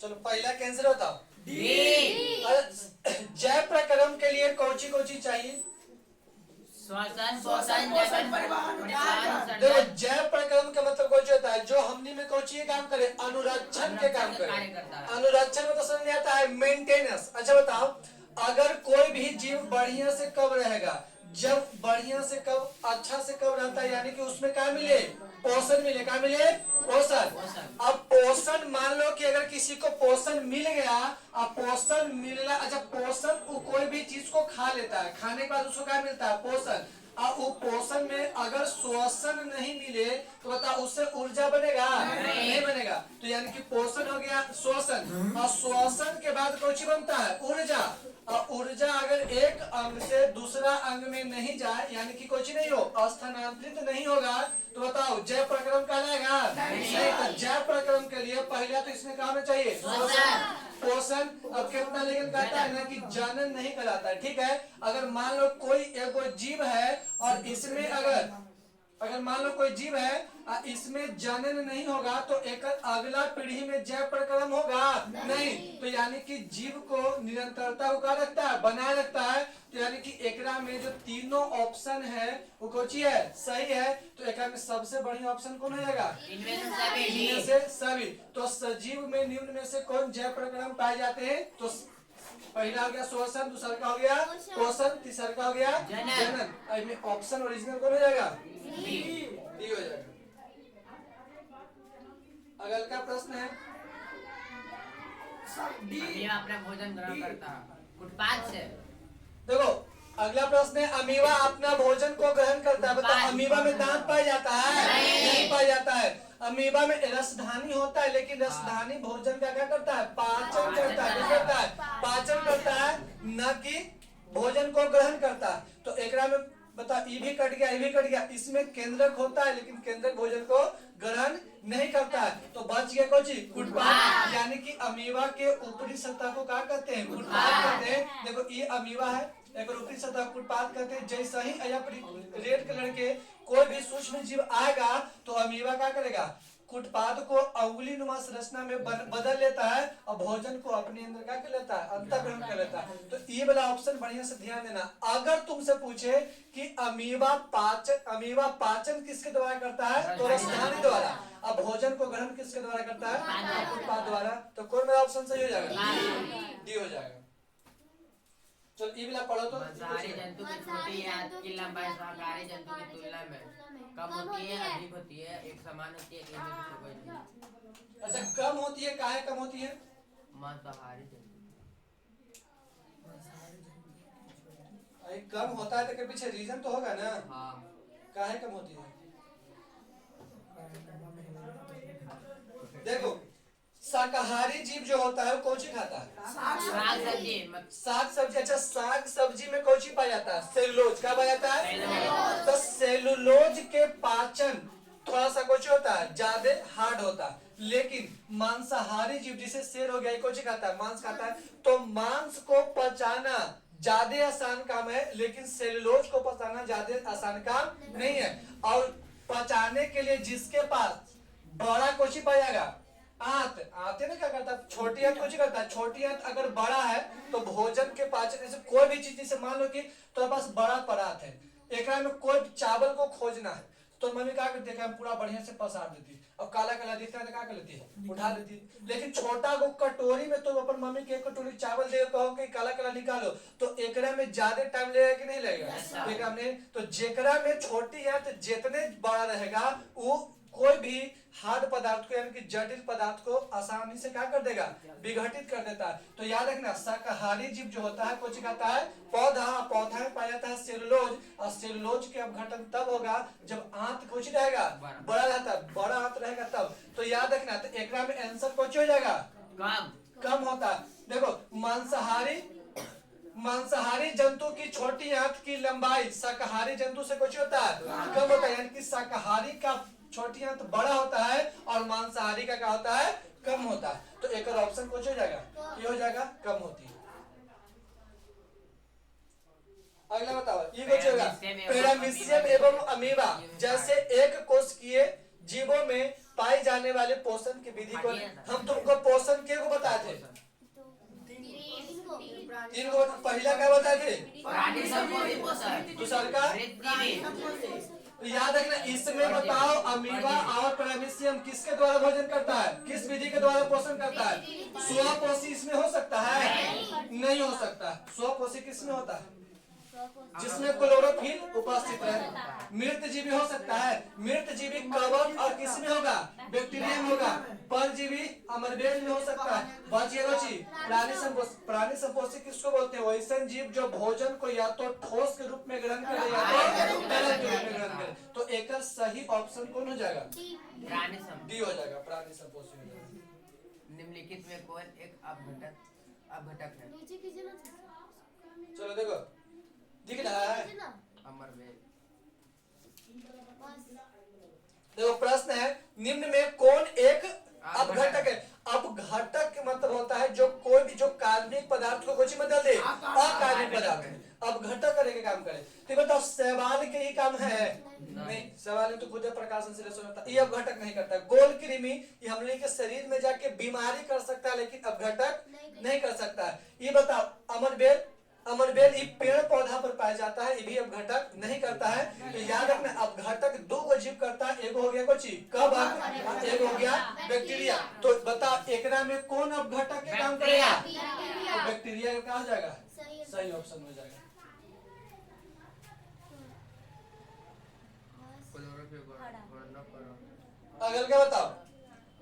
चलो पहला कैंसर बताओ। डी। जय प्रक्रम के लिए कौची कौची चाहिए? श्वसन, पोषण, जलन, परिवहन, देखो जय प्रक्रम का मतलब कौची होता है? जो हमनी में कौची काम करे? अनुरक्षण के काम करे। अनुरक्षण मतलब समझ में आता है? मेंटेनेंस। अच्छा बताओ, अगर कोई भी जीव बढ़िया से कब रहेगा? जब बढ़िया से कब, अच्छा से कब रहता है, यानी कि उसमें क्या मिले? पोषण मिले। क्या मिले? पोषण। अब पोषण मान लो कि अगर किसी को पोषण मिल गया, अब पोषण मिलना, अच्छा पोषण वो कोई भी चीज को खा लेता है, खाने के बाद उसको क्या मिलता है? पोषण। अब वो पोषण में अगर श्वसन नहीं मिले तो बताओ उससे ऊर्जा बनेगा? नहीं बनेगा। तो यानी कि पोषण हो गया श्वसन, और श्वसन के बाद कौन बनता है? ऊर्जा। और ऊर्जा अगर एक अंग से दूसरा अंग में नहीं जाए, यानी कि कुछ नहीं हो, स्थानांतरित नहीं होगा, तो बताओ जय प्रक्रम कहलाएगा? नहीं। तो जय प्रक्रम के लिए पहला तो इसमें क्या होना चाहिए? पोषण। अब कितना लेकिन कहता है ना कि जनन नहीं कहलाता है। ठीक है, अगर मान लो कोई एक जीव है और इसमें अगर मान लो कोई जीव है और इसमें जनन नहीं होगा तो एक अगला पीढ़ी में जय प्रक्रम होगा? नहीं। तो यानी कि जीव को निरंतरता को क्या रखता है? बनाए रखता है। तो यानी कि एकरा में जो तीनों ऑप्शन है वो कौची है? सही है। तो एकरा में सबसे बढ़िया ऑप्शन कौन रहेगा? इनमें से सभी। तो सजीव में निम्न में से कौन जय प्रक्रम पाए जाते हैं? तो पहला हो गया श्वसन, दूसरा का हो गया पोषण, तीसरा का हो गया जनन। ऑप्शन ओरिजिनल कौन हो जाएगा? डी हो जाएगा। अगला का प्रश्न है अमीबा अपना भोजन ग्रहण करता है उत्पाद से। देखो अगला प्रश्न है, अमीबा अपना भोजन को ग्रहण करता है। बताओ अमीबा में दांत पाया जाता है? नहीं पाया जाता है। अमीबा में रसधानी होता है, लेकिन रसधानी भोजन का क्या करता है? पाचन करता है। क्या करता है? पाचन करता है, न कि भोजन को ग्रहण करता है। तो एकरा में बता, ई भी कट गया, ई भी कट गया। इसमें केंद्रक होता है, लेकिन केंद्रक भोजन को ग्रहण नहीं करता है। तो बच गया कौन चीज? कुटपाद। यानी कि अमीबा के ऊपरी सतह को क्या कहते हैं? कुटपाद कहते हैं। देखो ये अमीबा है, एक ऊपरी सतह कुटपाद कहते हैं। जैसा ही रेड कलर के कोई भी सूक्ष्म जीव आएगा तो अमीबा क्या करेगा? कुटपाद को अंगुली नुमा संरचना में बदल लेता है और भोजन को अपने अंदर क्या कर लेता है? अंतःग्रहण कर लेता है। तो ये वाला ऑप्शन बढ़िया से ध्यान देना। अगर तुमसे पूछे कि अमीबा पाचन किसके द्वारा करता है? तो रसधानी द्वारा। अब भोजन को ग्रहण किसके द्वारा करता है? कुटपाद द्वारा। तो कौन मेरा ऑप्शन सही हो जाएगा? डी हो जाएगा। चलो ये वाला पढ़ो तो। मांसाहारी जंतु की छोटी या की लंबाई शाकाहारी जंतु की तुलना में कम होती है, अधिक होती है, एक समान होती है, इनमें से कोई नहीं। अच्छा कम होती है, काहे कम होती है? मांसाहारी जंतु कम होता है तो पीछे रीजन तो होगा ना? हाँ। काहे कम होती है? देखो शाकाहारी जीव जो होता है वो कौन सी खाता है? साग सब्जी। साग सब्जी। अच्छा साग सब्जी में कौन सी पाया जाता है? सेलुलोज। क्या पाया जाता है? तो सेलुलोज के पाचन थोड़ा सा कुछ होता है, ज्यादा हार्ड होता है। लेकिन मांसाहारी जीव जिसे शेर हो गया कौन सी खाता है? मांस खाता है। तो मांस को पचाना ज्यादा आसान काम है, लेकिन सेलुलोज को पचाना ज्यादा आसान काम नहीं है। और पचाने के लिए जिसके पास बड़ा कोची पाएगा? आते ना क्या करता है? छोटी आंत कुछ करता है। छोटी आंत अगर बड़ा है तो भोजन के पाचन, जैसे कोई भी चीज, जैसे मान लो कि तो पास बड़ा परात है, एक में कोई चावल को खोजना है तो मम्मी क्या करती है? पूरा बढ़िया से पसार देती है। और काला काला दिखता है तो क्या कर लेती है? उठा लेती है। लेकिन छोटा को कटोरी में तो अपन मम्मी के एक कटोरी चावल दे कहो कि काला काला निकालो तो एकरा में ज्यादा टाइम लगेगा कि नहीं लगेगा? एकरा में तो जेकरा में छोटी है तो जितने बड़ा रहेगा वो कोई भी हार्ड पदार्थ को यानी कि जटिल पदार्थ को आसानी से क्या कर देगा? विघटित कर देता है। तो याद रखना शाकाहारी जीव जो होता है कुछ खाता है? पौधा में पाया जाता है सेलुलोज। और सेलुलोज के अपघटन तब होगा जब आंत कुछ रहेगा? बड़ा रहता है। बड़ा आंत रहेगा तब। तो याद रखना, तो एकरा में आंसर कुछ हो जाएगा? कम होता है। देखो मांसाहारी जंतु की छोटी आंत की लंबाई शाकाहारी जंतु से कुछ होता है? कम होता है। यानी कि शाकाहारी का छोटी आंत बड़ा होता है और मांसाहारी का क्या होता है? कम होता है। तो एक और ऑप्शन कुछ हो जाएगा? ये हो जाएगा कम होती है। अगला बताओ ये कुछ होगा? पैरामीशियम एवं अमीबा जैसे एक कोशिकीय जीवों में पाई जाने वाले पोषण की विधि को हम तुमको पोषण के को बताए थे। तीन को पहला क्या बताए थे? प्राणी संपोषी पोषण, दूसरा का वृद्धि तो याद रखना, इसमें बताओ अमीबा और पैरामीशियम किसके द्वारा भोजन करता है, किस विधि के द्वारा पोषण करता है? स्वपोषी इसमें हो सकता है? नहीं हो सकता। स्वपोषी किसमें होता है? जिसमें क्लोरोफिल उपस्थित है। मृत जीवी हो सकता है? मृत जीवी कवक और किसमें होगा? बैक्टीरिया में होगा। परजीवी अमरबेल में हो सकता है। बची प्राणी संपोषी किसको बोलते हैं? वैसे जीव जो भोजन को या तो ठोस के रूप में ग्रहण करे या तो तरल के रूप में ग्रहण करे। तो एक सही ऑप्शन कौन हो जाएगा? प्राणी संपोषी डी हो जाएगा, प्राणी संपोषी हो जाएगा। निम्नलिखित में कौन एक अपघटक है? चलो देखो, दिख रहा है? अमरबेल। देखो प्रश्न है, निम्न में कौन एक अपघटक है? अपघटक का मतलब होता है जो कोई भी जो कार्बनिक पदार्थ को कुछ बदल दे, अकार्बनिक पदार्थ। अपघटक करे के काम करे। तो बताओ शैवाल के ही काम है? नहीं, शैवाल में तो खुद प्रकाश संश्लेषण होता है, ये अपघटक नहीं करता। गोल कृमि ये हम लोग के शरीर में जाके बीमारी कर सकता है, लेकिन अपघटक नहीं कर सकता है। ये बताओ अमरबेल ये पेड़ पौधा पर पाया जाता है, ये भी अपघटक नहीं करता है। तो याद रखना, अपघटक दो को जीव करता है, एक हो गया कोची कवक, एक हो गया बैक्टीरिया। तो बताओ एकरा में कौन अपघटक के काम करेगा? तो बैक्टीरिया का कहा जाएगा, सही ऑप्शन हो जाएगा। अगल क्या बताओ?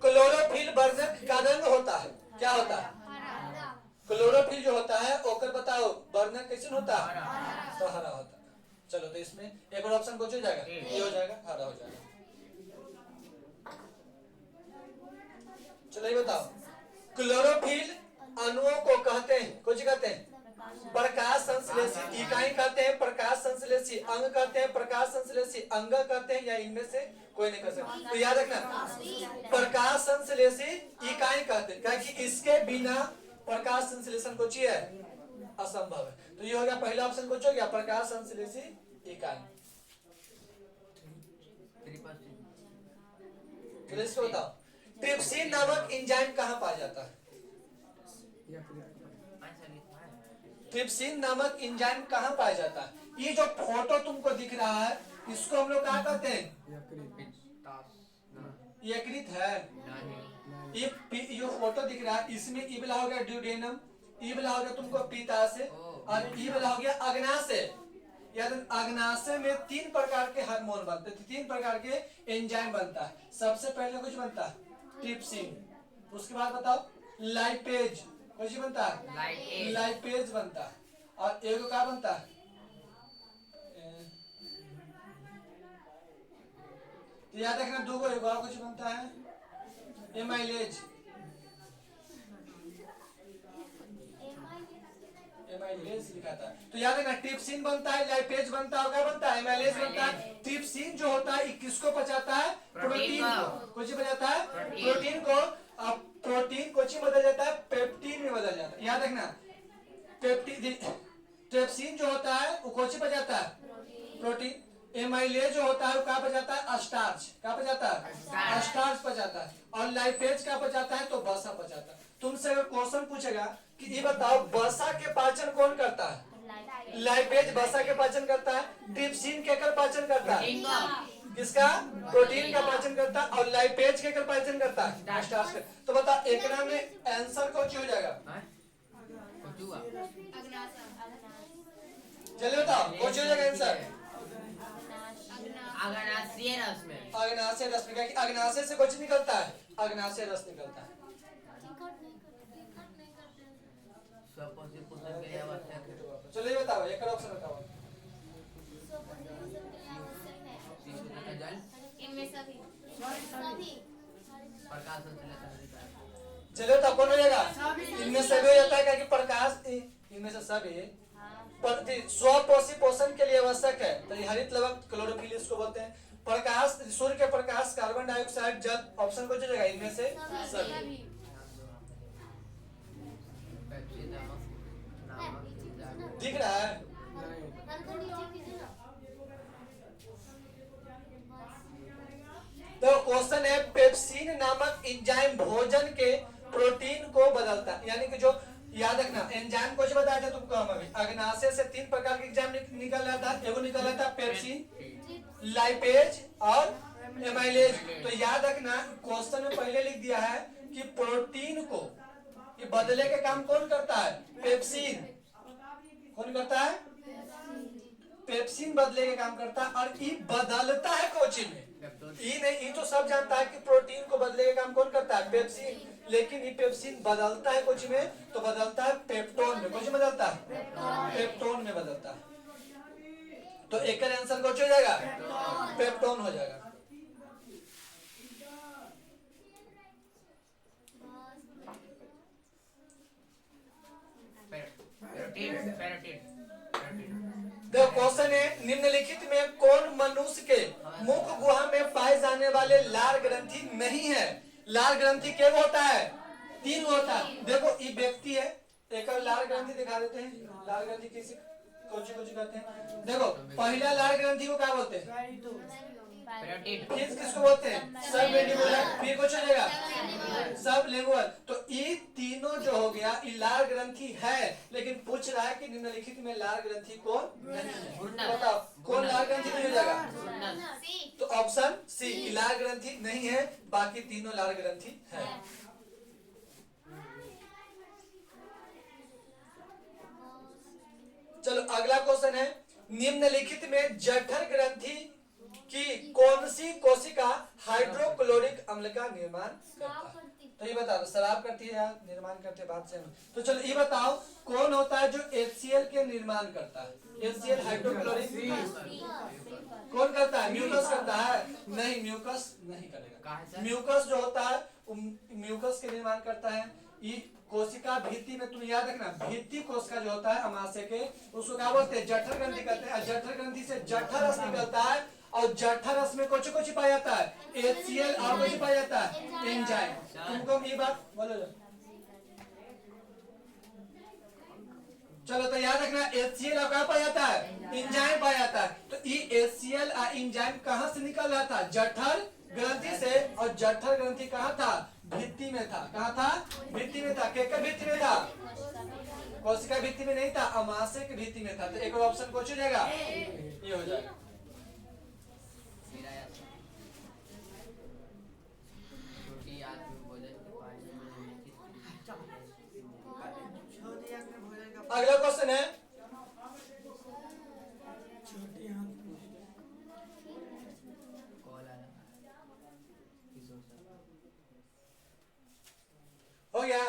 क्लोरोफिल वर्णक का रंग होता है, क्या होता है? क्लोरोफिल जो होता है ओकर बताओ वर्णक कैसे होता है? तो हरा होता है। चलो तो इसमें एक और ऑप्शन कुछ हो जाएगा, ये हो जाएगा, हरा हो जाएगा। चलो ये बताओ, क्लोरोफिल अणुओं को कहते हैं, कुछ कहते हैं प्रकाश संश्लेषी इकाई कहते हैं, प्रकाश संश्लेषी अंग कहते हैं, प्रकाश संश्लेषी अंग कहते हैं, या इनमें से कोई नहीं कर सकता। तो याद रखना, प्रकाश संश्लेषी इकाई कहते हैं, क्योंकि इसके बिना प्रकाश संश्लेषण कुछ है असंभव है। तो ये हो गया पहला ऑप्शन, कुछ हो गया प्रकाश संश्लेषी इकाई। चलो इसको बताओ, ट्रिप्सिन नामक एंजाइम कहाँ पाया जाता है? ट्रिप्सिन नामक एंजाइम कहाँ पाया जाता है? ये जो फोटो तुमको दिख रहा है इसको हम लोग क्या कहते हैं? यकृत है। ये फोटो दिख रहा है, इसमें ई वाला हो गया ड्यूडेनम, ई वाला हो गया तुमको पीताशय, और ई वाला हो गया अग्नाशय। याद अग्नाशय में 3 प्रकार के हार्मोन बनते हैं, 3 प्रकार के एंजाइम बनता है। सबसे पहले कुछ बनता है ट्रिप्सिन, उसके बाद बताओ लाइपेज, कुछ बनता है लाइपेज बनता है, और एक क्या बनता है? याद रखना दो को, एक और कुछ बनता है एमाइलेज। एमाइलेज लिखा था। तो याद रखना ट्रिप्सिन बनता है, लाइपेज बनता है, क्या बनता है? एमाइलेज बनता है। ट्रिप्सिन जो होता है किसको पचाता है? प्रोटीन को। कुछ बचाता है प्रोटीन को, अब प्रोटीन को बदल जाता है पेप्टीन में बदल जाता है। याद रखना पेप्टीन, ट्रिप्सिन जो होता है वो कौन बचाता है? प्रोटीन। एमाइलेज जो होता है वो क्या बचाता है? स्टार्च। क्या बचाता है? स्टार्च बचाता है। और लाइपेज क्या बचाता है? तो वसा बचाता है। तुमसे अगर क्वेश्चन पूछेगा कि ये बताओ वसा के पाचन कौन करता है? लाइपेज वसा के पाचन करता है। ट्रिप्सिन के कर पाचन करता है? किसका? प्रोटीन का पाचन करता है। और लाइपेज के कर पाचन करता है? स्टार्च का। तो बता एक में आंसर कौन सी हो जाएगा? चलिए बताओ कौन सी हो जाएगा आंसर? अग्नाशय रस में। अग्नाशय रस में, क्या अग्नाशय से कुछ निकलता है? अग्नाशय रस निकलता है। चलो ये बताओ, एक और ऑप्शन बताओ। इनमें सभी प्रकाश चलो तो कौन हो जाएगा? इनमें सभी हो जाता है, क्या कि प्रकाश इनमें से सभी स्वपोषी पोषण के लिए आवश्यक है। तो ये हरित लवक क्लोरोफिल इसको बोलते हैं। प्रकाश, सूर्य के प्रकाश, कार्बन डाइऑक्साइड, जल, ऑप्शन को जाएगा इनमें से सभी। दिख रहा है? तो क्वेश्चन है पेप्सिन नामक एंजाइम भोजन के प्रोटीन को बदलता है, यानी कि जो याद रखना एंजाइम कुछ बताया था तुमको हम अभी, अग्नाशय से 3 प्रकार के एंजाइम निकल रहा था, एगो निकल रहा था पेप्सिन, लाइपेज और एमाइलेज। तो याद रखना क्वेश्चन में पहले लिख दिया है कि प्रोटीन को ये बदले के काम कौन करता है, पेप्सिन। कौन करता है, पेप्सिन बदले के काम करता है, और ये बदलता है कोचिंग में। ये नहीं, ये तो सब जानता है कि प्रोटीन को बदले का काम कौन करता है, पेप्सिन, लेकिन ये पेप्सिन बदलता है कुछ में, तो बदलता है पेप्टोन में। कुछ बदलता है, पेप्टोन में बदलता है। तो एक का आंसर कुछ हो जाएगा, पेप्टोन हो जाएगा। देखो क्वेश्चन है निम्नलिखित में कौन मनुष्य के मुख गुहा में पाए जाने वाले लाल ग्रंथि नहीं है। लाल ग्रंथि क्या होता है, 3 होता है। देखो ये व्यक्ति है, एक और लाल ग्रंथि दिखा देते हैं। लाल ग्रंथि किसी कुछ कहते हैं। देखो पहला लाल ग्रंथि को क्या बोलते हैं, फिर किसको बोलते हैं, सब वेंट्रिकुलर, फिर कुछ हो जाएगा सब लिंगुअल। तो ये तीनों जो हो गया ये लाल ग्रंथि है, लेकिन पूछ रहा है कि निम्नलिखित में लाल ग्रंथि कौन नहीं है। बताओ कौन लाल ग्रंथि नहीं हो जाएगा, तो ऑप्शन सी लाल ग्रंथि नहीं है, बाकी तीनों लाल ग्रंथि है। चलो अगला क्वेश्चन है निम्नलिखित में जठर ग्रंथि की कौन सी कोशिका हाइड्रोक्लोरिक अम्ल का निर्माण करता है। तो ये बताओ, शराब करती है या निर्माण करते बात से। तो चलो ये बताओ कौन होता है जो HCl के निर्माण करता है, HCl हाइड्रोक्लोरिक कौन करता है, म्यूकस करता है, नहीं म्यूकस नहीं करेगा। म्यूकस जो होता है म्यूकस के निर्माण करता है। ये कोशिका भित्ति में तुम याद रखना, भित्ति कोशिका जो होता है अमाशय के, उसको क्या बोलते हैं, जठर ग्रंथि कहते हैं। जठर ग्रंथि से जठर रस निकलता है, और जठर रस में कुछ कुछ पाया जाता है, HCl और कुछ पाया जाता है, एंजाइम। तुमको ये बात बोलो। चलो तो याद रखना HCl और क्या पाया जाता है, एंजाइम पाया जाता है। तो ये HCl और एंजाइम कहाँ से निकल रहा था, जठर ग्रंथि से। और जठर ग्रंथि कहाँ था, भित्ति में था। कहाँ था, भित्ति में था। केकर भित्ति में था, कोशिका भित्ति में नहीं था, अमाशय की भित्ति में था। तो एक और ऑप्शन कुछ हो जाएगा, ये हो जाएगा। अगला क्वेश्चन है हो गया।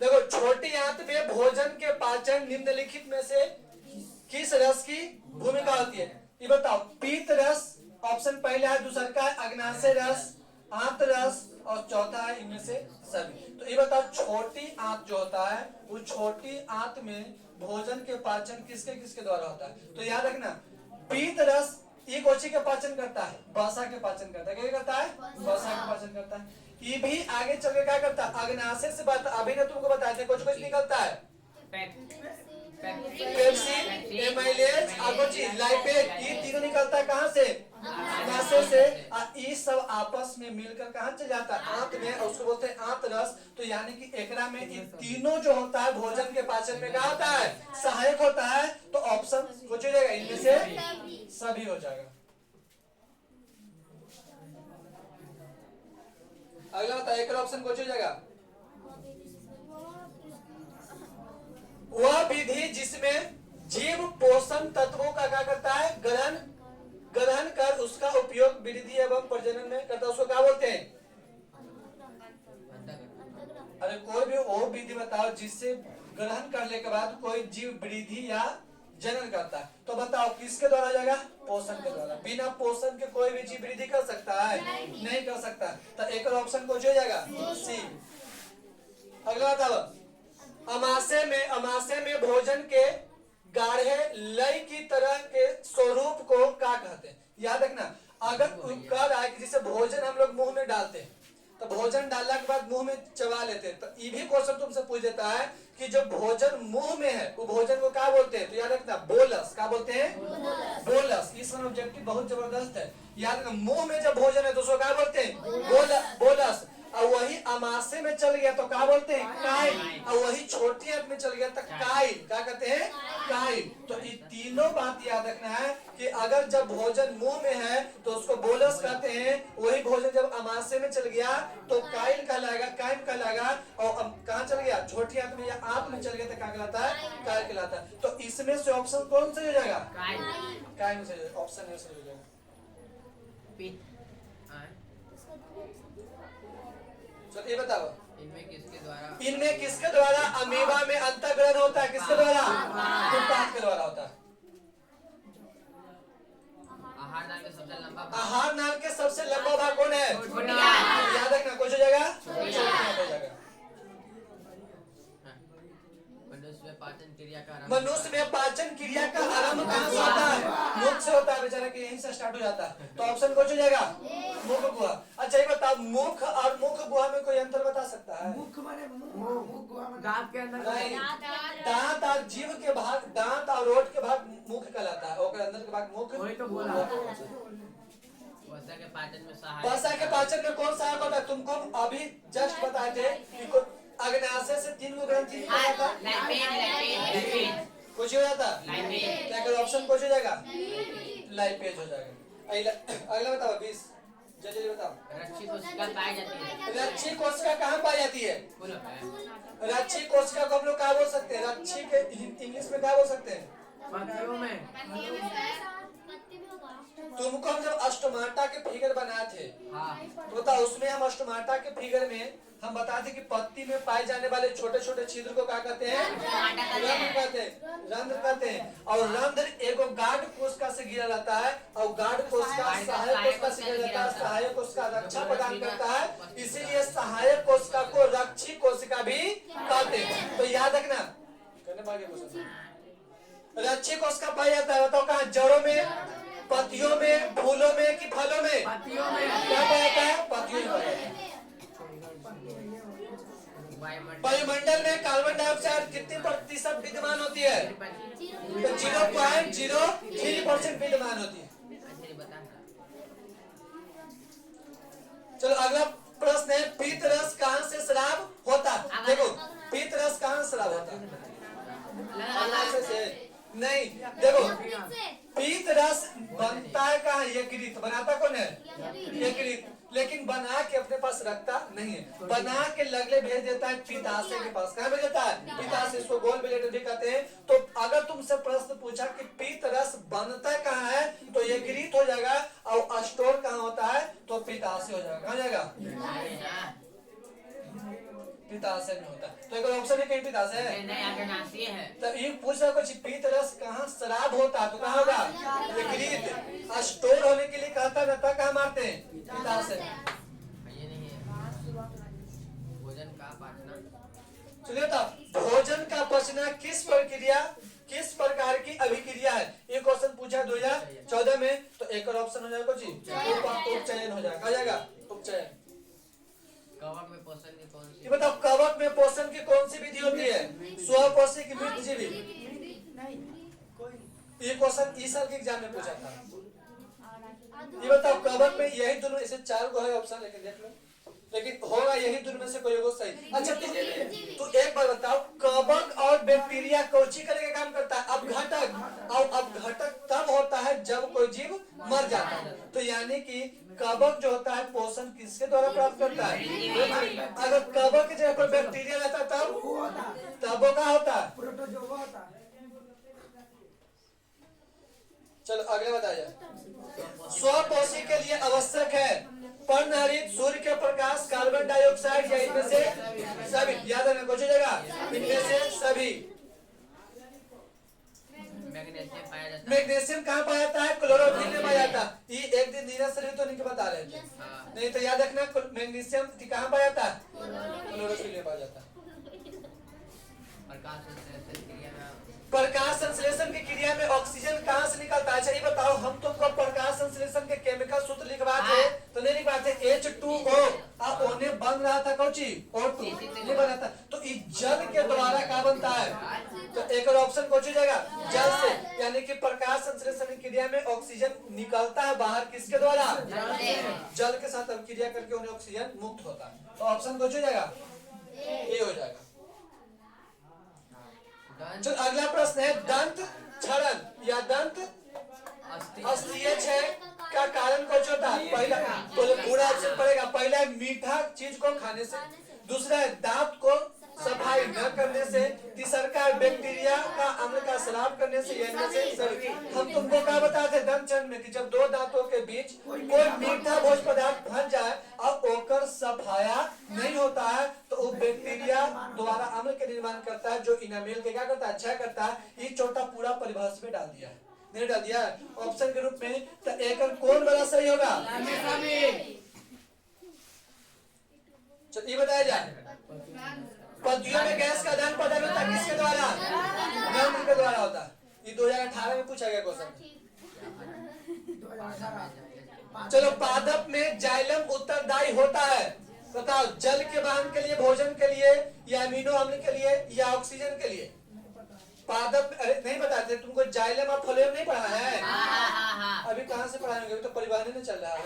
देखो छोटी आंत में भोजन के पाचन निम्नलिखित में से किस रस की भूमिका होती है। ये बताओ, पीत रस ऑप्शन पहले है, दूसरा का है अग्नाशय रस, आंत रस, और चौथा है इनमें से सभी। तो ये बताओ छोटी आंत जो होता है वो छोटी आंत में भोजन के पाचन किसके किसके द्वारा होता है। तो याद रखना पीत रस ये कोची के पाचन करता है, वसा के पाचन करता है। क्या करता है, वसा के पाचन करता है। ये भी आगे चल के क्या करता है, अग्नाशय से बात अभी ने तुमको बताया था, कुछ कुछ निकलता है, पेप्सिन, एमाइलेज और कुछ लाइपेज, ये तीनों निकलता है कहाँ से, अग्नाशय से। ये सब आपस में मिलकर कहाँ चल जाता है, आंत में, और उसको बोलते हैं आंत रस। तो यानी कि एकरा में ये तीनों जो होता है भोजन के पाचन में क्या होता है, सहायक होता है। तो ऑप्शन कुछ हो जाएगा, इनमें से सभी हो जाएगा। अगला होता है एक ऑप्शन कुछ हो जाएगा, वह विधि जिसमें जीव पोषण तत्वों का क्या करता है, ग्रहण कर उसका उपयोग वृद्धि एवं प्रजनन में करता है, उसको क्या बोलते हैं। अरे कोई भी वो विधि बताओ जिससे ग्रहण करने के बाद कोई जीव वृद्धि या जनन करता है। तो बताओ किसके द्वारा जाएगा, पोषण के द्वारा। बिना पोषण के कोई भी जीव वृद्धि कर सकता है, नहीं कर सकता। तो एक और ऑप्शन कुछ हो जाएगा, सी। अगला बताओ, अमाशय में भोजन के गाढ़े लय की तरह के स्वरूप को क्या कहते हैं। याद रखना, अगर कह रहा है कि जैसे भोजन हम लोग मुंह में डालते हैं, तो भोजन डालने के बाद मुंह में चबा लेते हैं। तो ये भी क्वेश्चन तुमसे पूछ देता है कि जो भोजन मुंह में है वो भोजन को क्या बोलते हैं? तो याद रखना बोलस। क्या बोलते हैं? बोलस। इस ऑब्जेक्टिव बहुत जबरदस्त है। याद रखना मुंह में जब भोजन है तो उसको क्या बोलते हैं? बोलस। और वही अमाशय में चल गया तो क्या बोलते हैं? काइल। और वही छोटी आंत में चल गया तो काइल। क्या कहते हैं? काइल। तो ये तीनों बात याद रखना है कि अगर जब भोजन मुंह में है तो उसको बोलस कहते हैं, वही भोजन जब अमाशय में चल गया तो काइल कहलाएगा, काइम कहलाएगा। और कहाँ चल गया? छोटी आंत में या आंत में चल गया तो क्या कहलाता है? काइल कहलाता है। तो इसमें से ऑप्शन कौन सा हो जाएगा? काइल से ऑप्शन ए से हो जाएगा। चलो ये बताओ, इनमें किसके द्वारा अमीबा में अंतःग्रहण होता है? किसके द्वारा? उत्पाद के द्वारा होता है। आहार नाल के सबसे लंबा भाग, आहार नाल के सबसे लंबा भाग कौन है? याद रखना कुछ हो जाएगा, हो जाएगा। मनुष्य में पाचन क्रिया का आरंभ, मनुष्य में पाचन क्रिया का आरंभ कहाँ से होता है? मुख से होता है बेचारा, कि यहीं से स्टार्ट हो जाता है। तो ऑप्शन कौन हो जाएगा? मुख गुहा। अच्छा ये बताओ, मुख और मुख गुहा में कोई अंतर बता सकता है? मुख माने मुंह, दांत के अंदर नहीं, दांत और जीभ के भाग, दांत और रोट के भाग मुख कहलाता है, और अंदर के भाग मुख। वही तो बोला। वसा के पाचन में सहायक, वसा के पाचन में कौन सहायक होता है? तुमको अभी जस्ट बताए थे कि अग्नाशय से 3 गो ग्रंथि निकला था। कुछ हो जाता? क्या करो? ऑप्शन कुछ हो जाएगा? लाइपेज हो जाएगा। अगला बताओ 20। जल्दी बताओ। रक्षी कोशिका पाई जाती है। रक्षी कोशिका कहाँ पाई जाती है? बोलो रक्षी कोशिका को हम लोग क्या बोल सकते हैं? रक्षी के इंग्लिश में क्या बोल सकते हैं? पत्तियों में। तुमको हम जब अष्टमाटा के फिगर बनाए थे, तो बता उसमें हम अष्टमाटा के फिगर में हम बताते थे कि पत्ती में पाए जाने वाले छोटे छोटे छिद्र को क्या कहते हैं? रंध्र कहते हैं, रंध्र कहते हैं। और रंध्र एगो गाढ़ कोशिका से घिरा रहता है, और गाढ़ कोशिका सहायक कोशिका से घिरा रहता है। सहायक कोशिका रक्षा प्रदान करता है, इसीलिए सहायक कोशिका को रक्षी कोशिका भी कहते हैं। तो याद रखना, रक्षी कोशिका पाई जाता है, बताओ कहाँ? जड़ों में, पत्तियों में, फूलों में कि फलों में? पत्तियों में। क्या पाया जाता है? पत्तियों में। वायुमंडल में कार्बन डाइऑक्साइड कितनी प्रतिशत विद्यमान होती है? तो 0.03% विद्यमान होती है। चलो अगला प्रश्न है, पीत रस कहाँ से शराब होता है? देखो पीत रस कहाँ से शराब होता है? नहीं, देखो पीत रस बनता है कहाँ? यकृत। बनाता कौन है? यकृत। लेकिन बना के अपने पास रखता नहीं है, बना के लगले भेज देता है पित्ताशय के पास। कहाँ भेज देता है? पित्ताशय। इसको गोल ब्लेडर भी कहते हैं। तो अगर तुमसे प्रश्न पूछा कि पीत रस बनता कहाँ है, तो यकृत हो जाएगा, और स्टोर कहाँ होता है? तो पित्ताशय हो जाएगा। कहाँ जाएगा? पित्ताशय में होता है। तो एक ऑप्शन है कहीं पित्ताशय है। तब ये पूछ रहा कुछ, पीत रस कहाँ शराब होता है तो कहाँ होगा? यकृत। स्टोर होने के लिए कहता रहता, कहाँ मारते हैं? पित्ताशय। ये नहीं है भोजन का पाचना। चलिए तो भोजन का पचना किस प्रक्रिया, किस प्रकार की अभिक्रिया है? ये क्वेश्चन पूछा 2014 में। तो एक और ऑप्शन हो जाएगा जी, उपचयन हो जाएगा। आ जाएगा उपचयन। कवक में पोषण की कौन सी? ये बताओ, कवक में पोषण की कौन सी विधि होती है? स्वपोषी की मृत जीवी। ये क्वेश्चन इस साल के एग्जाम में पूछा था। ये बताओ, कवक में यही दोनों, ऐसे 4 गो है ऑप्शन, लेकिन देख लो, लेकिन होगा यही दोनों में से कोई एगो सही। अच्छा तू एक बार बताओ, कवक और बैक्टीरिया कौची करने का काम करता है? अपघटक। और अपघटक तब होता है जब कोई जीव मर जाता है। तो यानी कि कवक जो होता है पोषण किसके द्वारा प्राप्त करता है? अगर कवक की जगह पर बैक्टीरिया रहता तब वो क्या होता है? प्रोटोजोआ होता है। चलो अगले बताइए। स्वपोषी के लिए आवश्यक है पर्णहरित, सूर्य के प्रकाश, कार्बन डाइऑक्साइड, या इनमें से सभी? याद रखना कुछ हो जाएगा, इनमें से सभी। मैग्नीशियम पाया जाता है। मैग्नीशियम कहाँ पाया जाता है? क्लोरोफिल में पाया जाता है। ये एक दिन नीरज शरीर तो नहीं बता रहे थे, नहीं तो याद रखना मैग्नीशियम कहाँ पाया जाता है? क्लोरोफिल में पाया जाता है। प्रकाश संश्लेषण क्रिया में प्रकाश संश्लेषण की क्रिया में ऑक्सीजन कहाँ से निकलता है? अच्छा ये बताओ, हम तुमको प्रकाश संश्लेषण के केमिकल सूत्र लिखवाते तो नहीं लिखवाते H2O, अब ओने बन रहा था कौची O2 नहीं बना था, तो इस जल के द्वारा क्या बनता है? तो एक और ऑप्शन कौन हो जाएगा? जल से, यानी कि प्रकाश संश्लेषण की क्रिया में ऑक्सीजन निकलता है बाहर किसके द्वारा? जल के साथ हम क्रिया करके उन्हें ऑक्सीजन मुक्त होता है। तो ऑप्शन कौन हो जाएगा? ए हो जाएगा। चलो अगला प्रश्न है, दंत क्षरण या दंत अस्थियक्षय का कारण कौन होता है? पहला तो पूरा ऑप्शन पड़ेगा। पहला है मीठा चीज को खाने से, दूसरा है दांत को सफाई न करने से, तीसरा है बैक्टीरिया का अम्ल का स्राव करने से, या इनमें से हम तुमको क्या बताते हैं दंत क्षरण में कि जब दो दांतों के बीच कोई मीठा भोज पदार्थ फंस जाए और ओकर सफाया नहीं होता है तो वो बैक्टीरिया द्वारा अम्ल के निर्माण करता है जो इनामेल के क्या करता है? अच्छा करता है। ये चौथा पूरा परिभाषा में डाल दिया है, नहीं डाल दिया ऑप्शन के रूप में। तो एक कौन बड़ा सही होगा? चलो ये बताया जाए, पतियों में गैस का दान प्रदान होता है किसके द्वारा? रंध्र के द्वारा होता है। ये 2018 में पूछा गया क्वेश्चन। चलो पादप में जाइलम उत्तरदायी होता है, बताओ जल के वहन के लिए, भोजन के लिए, या अमीनो अम्ल के लिए, या ऑक्सीजन के लिए? पादप, अरे नहीं बताते तुमको जाइलम और फ्लोएम नहीं पढ़ा है? अभी कहाँ से पढ़ाएंगे? अभी तो परिवहन नहीं चल रहा है।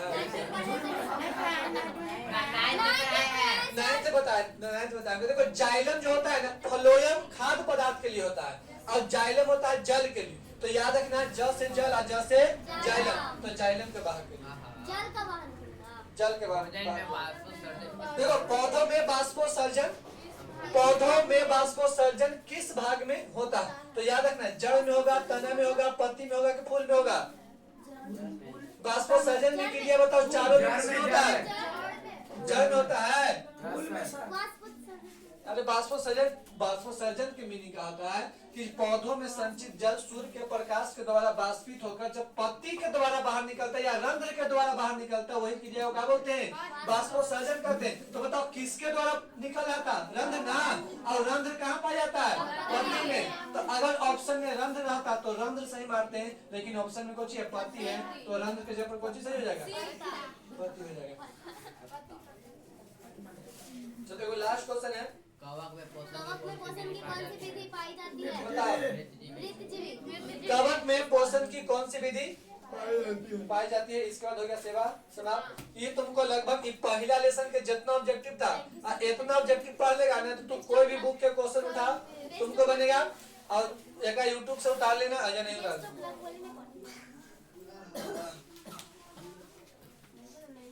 नाइन्थ बताएंगे। देखो जाइलम जो होता है ना, फ्लोएम खाद्य पदार्थ के लिए होता है और जाइलम होता है जल के लिए। तो याद रखना ज से जल और ज से जाइलम, तो जाइलम के बाहर के लिए, जल के बाहर। देखो पौधों में बाष्पोत्सर्जन, पौधों में बाष्पोत्सर्जन किस भाग में होता है? तो याद रखना जड़ में होगा, तना में होगा, पत्ती में होगा कि फूल में होगा? बाष्पोत्सर्जन की क्रिया बताओ चारों में होता है? जड़ में होता है। अरे बाष्पोत्सर्जन की मीनिंग क्या होता है कि पौधों में संचित जल सूर्य के प्रकाश के द्वारा बाष्पित होकर जब पत्ती के द्वारा बाहर निकलता है या रंध्र के द्वारा बाहर निकलता है, वही क्रिया को क्या बोलते हैं? बाष्पोत्सर्जन करते हैं। तो बताओ किसके द्वारा निकल जाता? रंध्र ना, और रंध्र कहाँ पाया जाता है? पत्ती में। तो अगर ऑप्शन में रंध्र रहता तो रंध्र सही मारते हैं, लेकिन ऑप्शन में कौन सी है? पत्ती है, तो रंध्र के जगह पर कौन सी सही हो जाएगा? पत्ती हो जाएगा। तो देखो लास्ट क्वेश्चन है, कवक में पोषण की कौन सी विधि पाई जाती है? बताओ कवक में पोषण की कौन सी विधि पाई जाती है? इसके बाद हो गया सेवा समाप्त। ये तुमको लगभग पहला लेसन के जितना ऑब्जेक्टिव था इतना ऑब्जेक्टिव पढ़ लेगा ना, तो तुम कोई भी बुक के क्वेश्चन उठा तुमको बनेगा, और एक यूट्यूब से उतार लेना, अजय नहीं उतार।